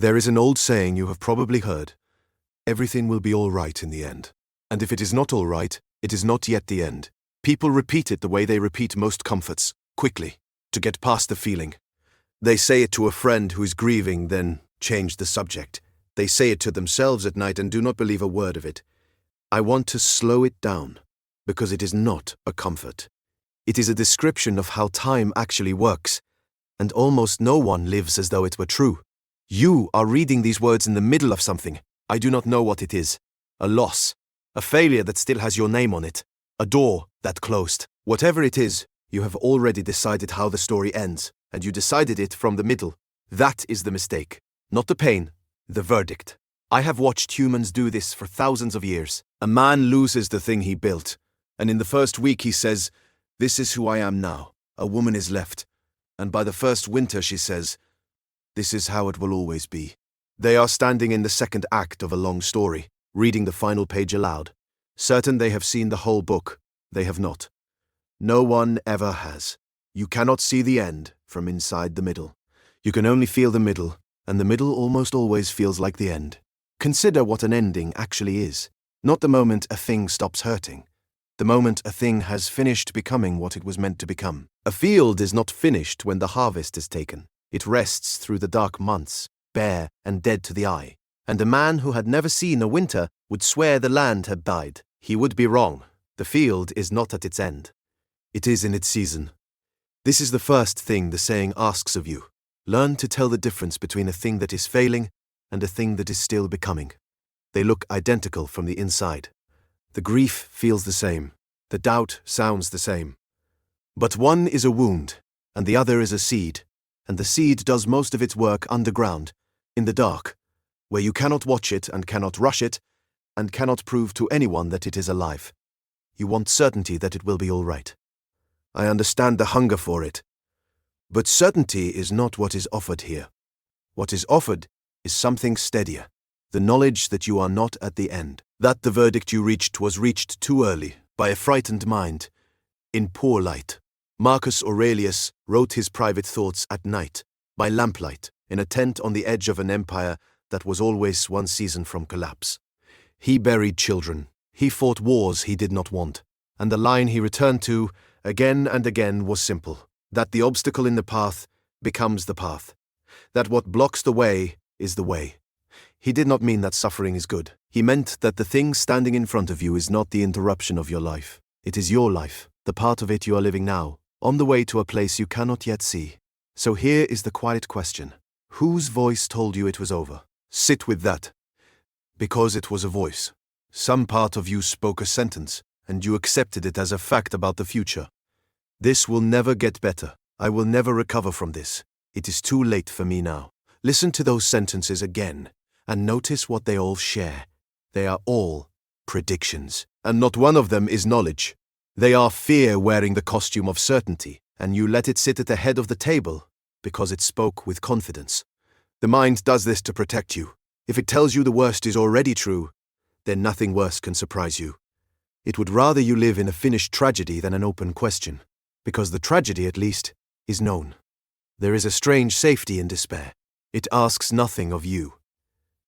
There is an old saying you have probably heard: everything will be all right in the end. And if it is not all right, it is not yet the end. People repeat it the way they repeat most comforts, quickly, to get past the feeling. They say it to a friend who is grieving, then change the subject. They say it to themselves at night and do not believe a word of it. I want to slow it down, because it is not a comfort. It is a description of how time actually works, and almost no one lives as though it were true. You are reading these words in the middle of something. I do not know what it is. A loss. A failure that still has your name on it. A door that closed. Whatever it is, you have already decided how the story ends, and you decided it from the middle. That is the mistake. Not the pain, the verdict. I have watched humans do this for thousands of years. A man loses the thing he built, and in the first week he says, "This is who I am now." A woman is left, and by the first winter she says, "This is how it will always be." They are standing in the second act of a long story, reading the final page aloud. Certain they have seen the whole book, they have not. No one ever has. You cannot see the end from inside the middle. You can only feel the middle, and the middle almost always feels like the end. Consider what an ending actually is. Not the moment a thing stops hurting. The moment a thing has finished becoming what it was meant to become. A field is not finished when the harvest is taken. It rests through the dark months, bare and dead to the eye. And a man who had never seen a winter would swear the land had died. He would be wrong. The field is not at its end. It is in its season. This is the first thing the saying asks of you. Learn to tell the difference between a thing that is failing and a thing that is still becoming. They look identical from the inside. The grief feels the same. The doubt sounds the same. But one is a wound, and the other is a seed, and the seed does most of its work underground, in the dark, where you cannot watch it and cannot rush it, and cannot prove to anyone that it is alive. You want certainty that it will be all right. I understand the hunger for it. But certainty is not what is offered here. What is offered is something steadier. The knowledge that you are not at the end. That the verdict you reached was reached too early, by a frightened mind, in poor light. Marcus Aurelius wrote his private thoughts at night, by lamplight, in a tent on the edge of an empire that was always one season from collapse. He buried children. He fought wars he did not want. And the line he returned to, again and again, was simple. That the obstacle in the path becomes the path. That what blocks the way is the way. He did not mean that suffering is good. He meant that the thing standing in front of you is not the interruption of your life. It is your life, the part of it you are living now, on the way to a place you cannot yet see. So here is the quiet question. Whose voice told you it was over? Sit with that. Because it was a voice. Some part of you spoke a sentence, and you accepted it as a fact about the future. This will never get better. I will never recover from this. It is too late for me now. Listen to those sentences again, and notice what they all share. They are all predictions, and not one of them is knowledge. They are fear wearing the costume of certainty, and you let it sit at the head of the table because it spoke with confidence. The mind does this to protect you. If it tells you the worst is already true, then nothing worse can surprise you. It would rather you live in a finished tragedy than an open question, because the tragedy, at least, is known. There is a strange safety in despair. It asks nothing of you.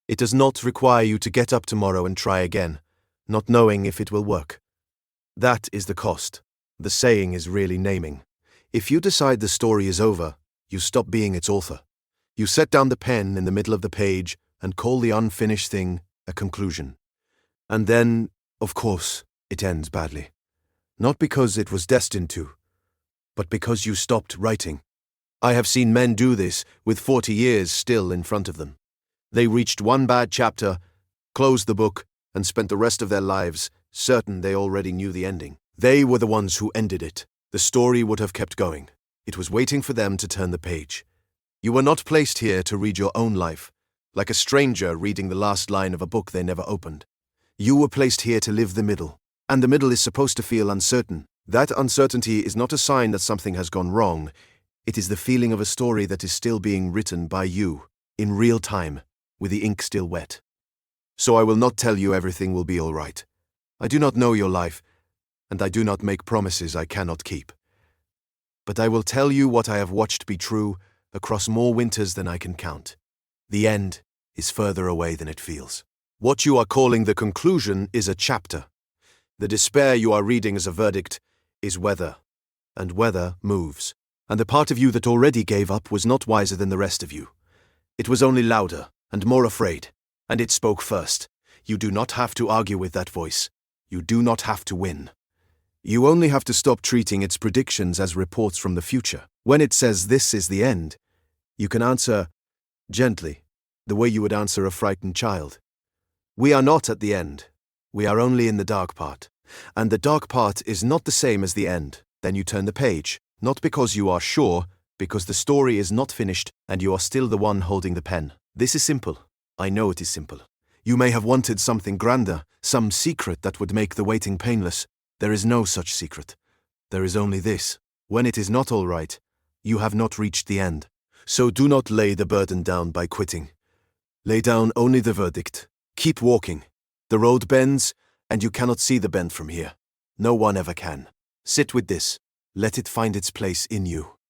It does not require you to get up tomorrow and try again, not knowing if it will work. That is the cost. The saying is really naming. If you decide the story is over, you stop being its author. You set down the pen in the middle of the page and call the unfinished thing a conclusion. And then, of course, it ends badly. Not because it was destined to, but because you stopped writing. I have seen men do this with 40 years still in front of them. They reached one bad chapter, closed the book, and spent the rest of their lives certain they already knew the ending. They were the ones who ended it. The story would have kept going. It was waiting for them to turn the page. You were not placed here to read your own life, like a stranger reading the last line of a book they never opened. You were placed here to live the middle, and the middle is supposed to feel uncertain. That uncertainty is not a sign that something has gone wrong. It is the feeling of a story that is still being written by you, in real time, with the ink still wet. So I will not tell you everything will be all right. I do not know your life, and I do not make promises I cannot keep. But I will tell you what I have watched be true across more winters than I can count. The end is further away than it feels. What you are calling the conclusion is a chapter. The despair you are reading as a verdict is weather, and weather moves. And the part of you that already gave up was not wiser than the rest of you. It was only louder and more afraid, and it spoke first. You do not have to argue with that voice. You do not have to win. You only have to stop treating its predictions as reports from the future. When it says this is the end, you can answer gently, the way you would answer a frightened child. We are not at the end. We are only in the dark part. And the dark part is not the same as the end. Then you turn the page, not because you are sure, because the story is not finished and you are still the one holding the pen. This is simple. I know it is simple. You may have wanted something grander, some secret that would make the waiting painless. There is no such secret. There is only this. When it is not all right, you have not reached the end. So do not lay the burden down by quitting. Lay down only the verdict. Keep walking. The road bends, and you cannot see the bend from here. No one ever can. Sit with this. Let it find its place in you.